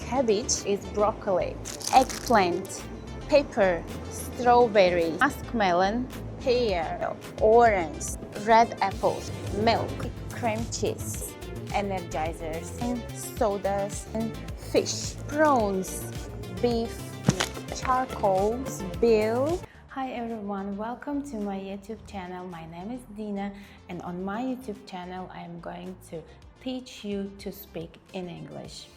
cabbage is broccoli, eggplant, pepper, strawberry, muskmelon, pear, orange, red apples, milk, cream cheese, energizers, and sodas, and fish, prawns, beef, charcoal, bill. Hi everyone, welcome to my YouTube channel. My name is Dina, and on my YouTube channel I am going to teach you to speak in English.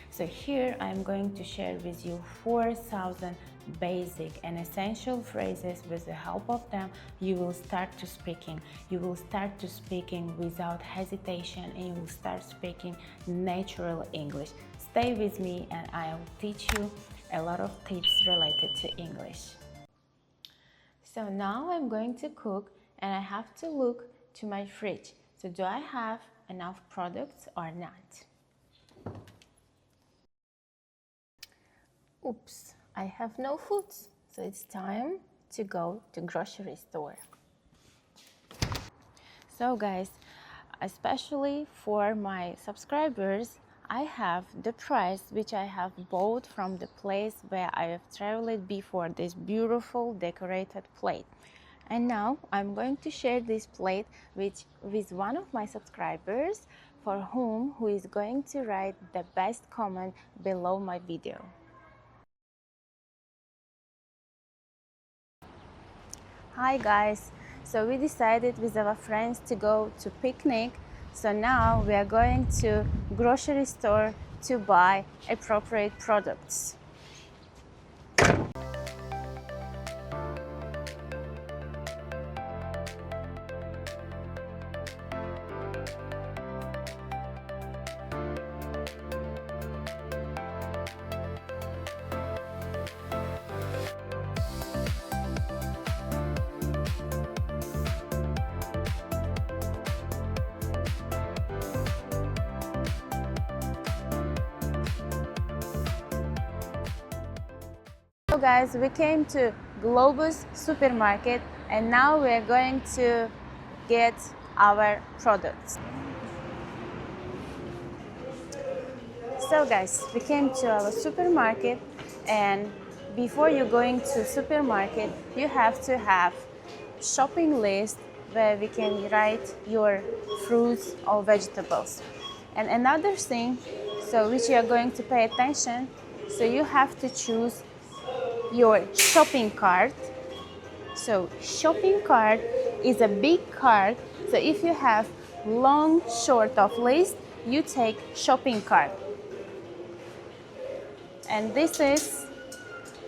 So here I am going to share with you 4,000 basic and essential phrases. With the help of them you will start to speaking. You will start to speaking without hesitation, and you will start speaking natural English. Stay with me and I will teach you a lot of tips related to English. So now I'm going to cook and I have to look to my fridge. So do I have enough products or not? Oops, I have no food. So it's time to go to grocery store. So guys, especially for my subscribers, I have the price which I have bought from the place where I have traveled before, this beautiful decorated plate. And now I'm going to share this plate with one of my subscribers who is going to write the best comment below my video. Hi guys, so we decided with our friends to go to picnic. So now we are going to grocery store to buy appropriate products. So guys, we came to Globus supermarket and now we are going to get our products. So guys, we came to our supermarket, and before you're going to supermarket you have to have shopping list where we can write your fruits or vegetables. And another thing, so which you are going to pay attention, so you have to choose your shopping cart. So shopping cart is a big cart. So if you have long short of list, you take shopping cart. And this is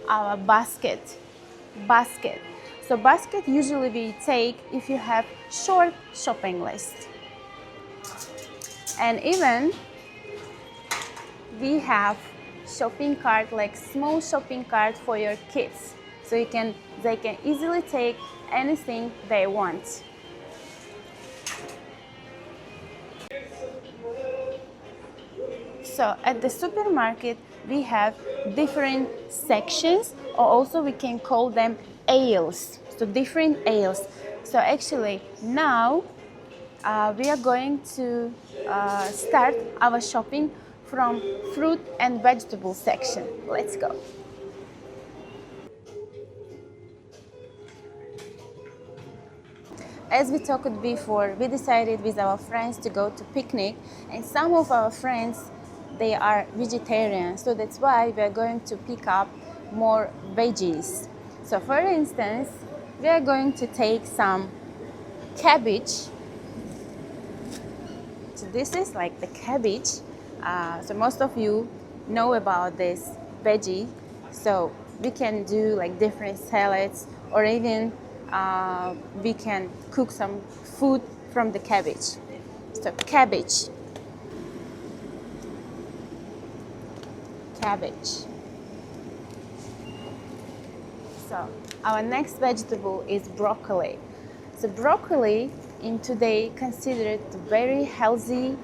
our basket. So basket usually we take if you have short shopping list. And even we have shopping cart, like small shopping cart for your kids, so they can easily take anything they want. So at the supermarket we have different sections, or also we can call them aisles. So different aisles. So actually now we are going to start our shopping from fruit and vegetable section. Let's go. As we talked before, we decided with our friends to go to picnic, and some of our friends, they are vegetarian, so that's why we are going to pick up more veggies. So for instance, we are going to take some cabbage. So this is like the cabbage. So most of you know about this veggie. So we can do like different salads, or even we can cook some food from the cabbage. So cabbage. So our next vegetable is broccoli. So broccoli in today considered very healthy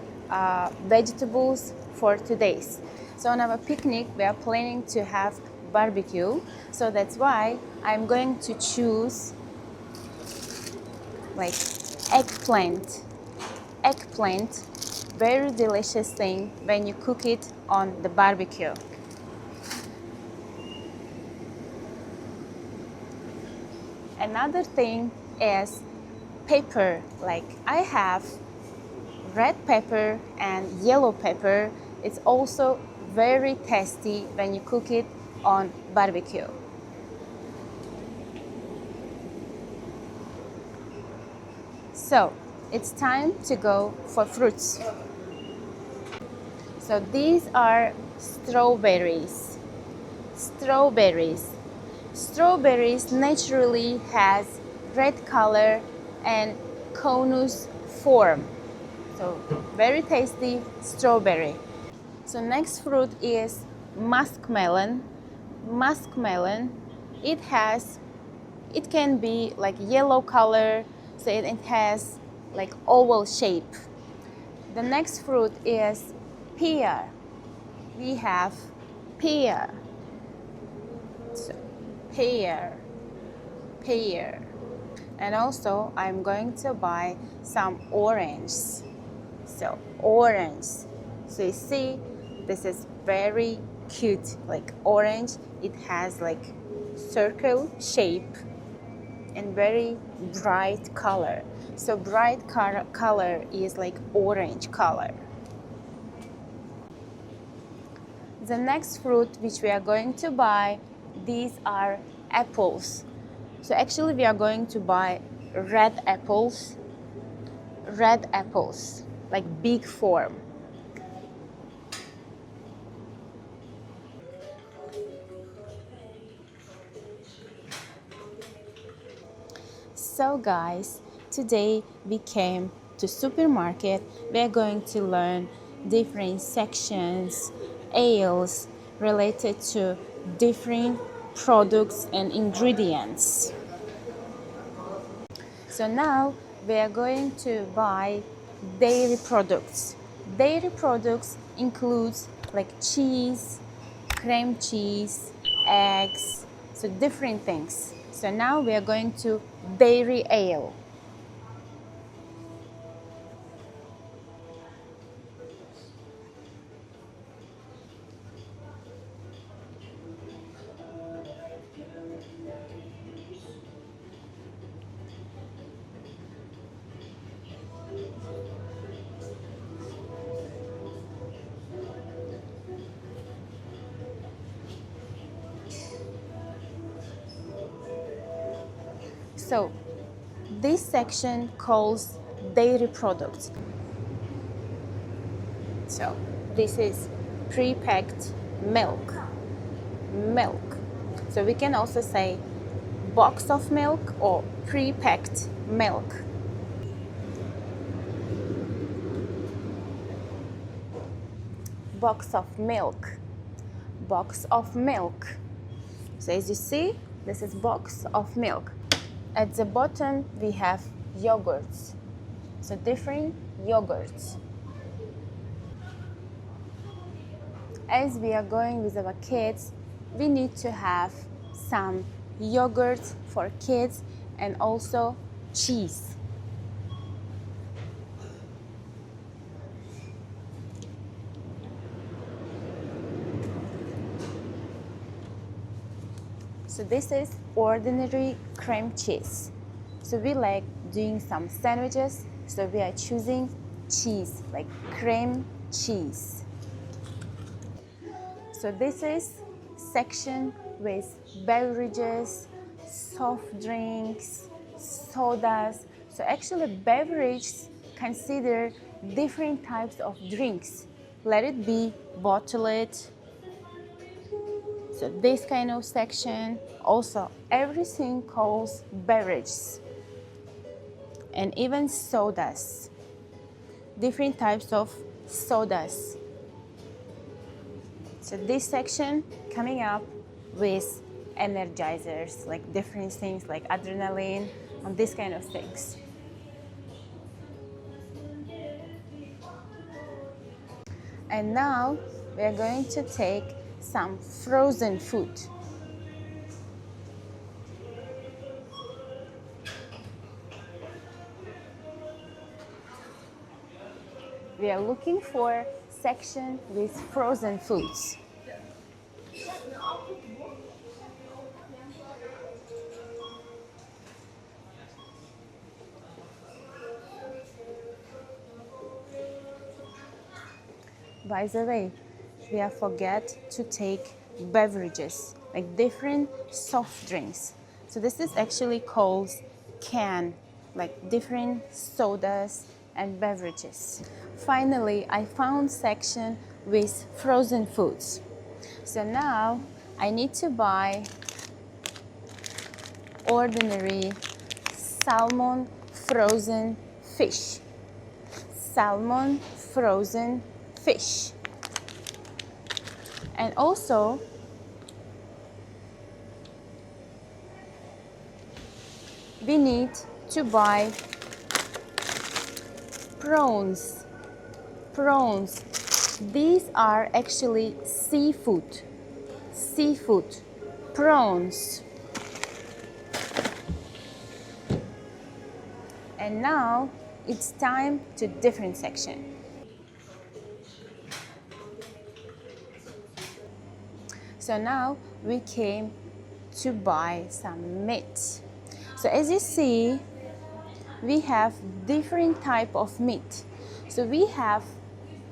vegetables for today's. So on our picnic we are planning to have barbecue, so that's why I'm going to choose like eggplant, very delicious thing when you cook it on the barbecue. Another thing is pepper. Like I have red pepper and yellow pepper. It's also very tasty when you cook it on barbecue. So it's time to go for fruits. So these are strawberries. Strawberries. Strawberries naturally has red color and conus form. So very tasty strawberry. So next fruit is muskmelon. Muskmelon, it can be like yellow color, so it has like oval shape. The next fruit is pear. We have pear. So, pear. And also I'm going to buy some orange. So orange. So you see, this is very cute, like orange. It has like circle shape and very bright color. So bright color is like orange color. The next fruit which we are going to buy, these are apples. So actually we are going to buy red apples, like big form. So guys, today we came to supermarket. We are going to learn different sections, aisles related to different products and ingredients. So now we are going to buy dairy products. Dairy products includes like cheese, cream cheese, eggs, so different things. So now we are going to dairy aisle. So this section calls dairy products. So this is pre-packed milk. So we can also say box of milk or pre-packed milk. Box of milk. So as you see, this is box of milk. At the bottom we have yogurts. So different yogurts. As we are going with our kids, we need to have some yogurt for kids and also cheese. So this is ordinary cream cheese. So we like doing some sandwiches, so we are choosing cheese, like cream cheese. So this is section with beverages, soft drinks, sodas. So actually beverages consider different types of drinks. Let it be bottled. So this kind of section, also everything calls beverages. And even sodas, different types of sodas. So this section coming up with energizers, like different things like adrenaline and this kind of things. And now we are going to take some frozen food. We are looking for section with frozen foods. by the way, we have forget to take beverages, like different soft drinks. So this is actually called can, like different sodas and beverages. Finally, I found section with frozen foods. So now I need to buy ordinary salmon frozen fish. Salmon frozen fish. And also we need to buy prawns. Prawns. These are actually seafood. Seafood. Prawns. And now it's time to different section. So now we came to buy some meat. So as you see, we have different type of meat. So we have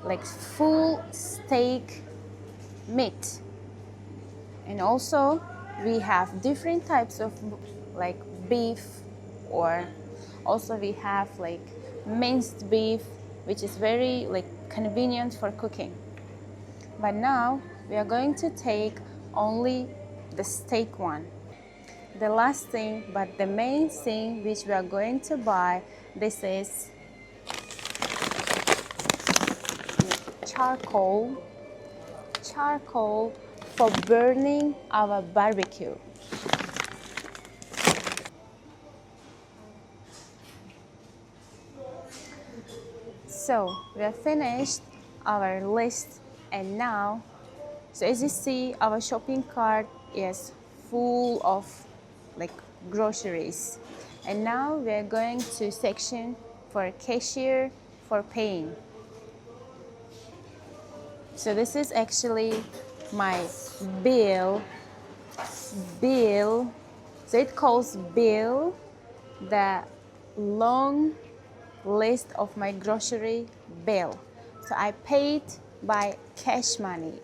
like full steak meat, and also we have different types of like beef, or also we have like minced beef, which is very like convenient for cooking. But now we are going to take only the steak one. The last thing, but the main thing which we are going to buy, this is charcoal. Charcoal for burning our barbecue. So we have finished our list, and now, so as you see, our shopping cart is full of like groceries. And now we are going to section for cashier for paying. So this is actually my bill. So it calls bill the long list of my grocery bill. So I paid by cash money.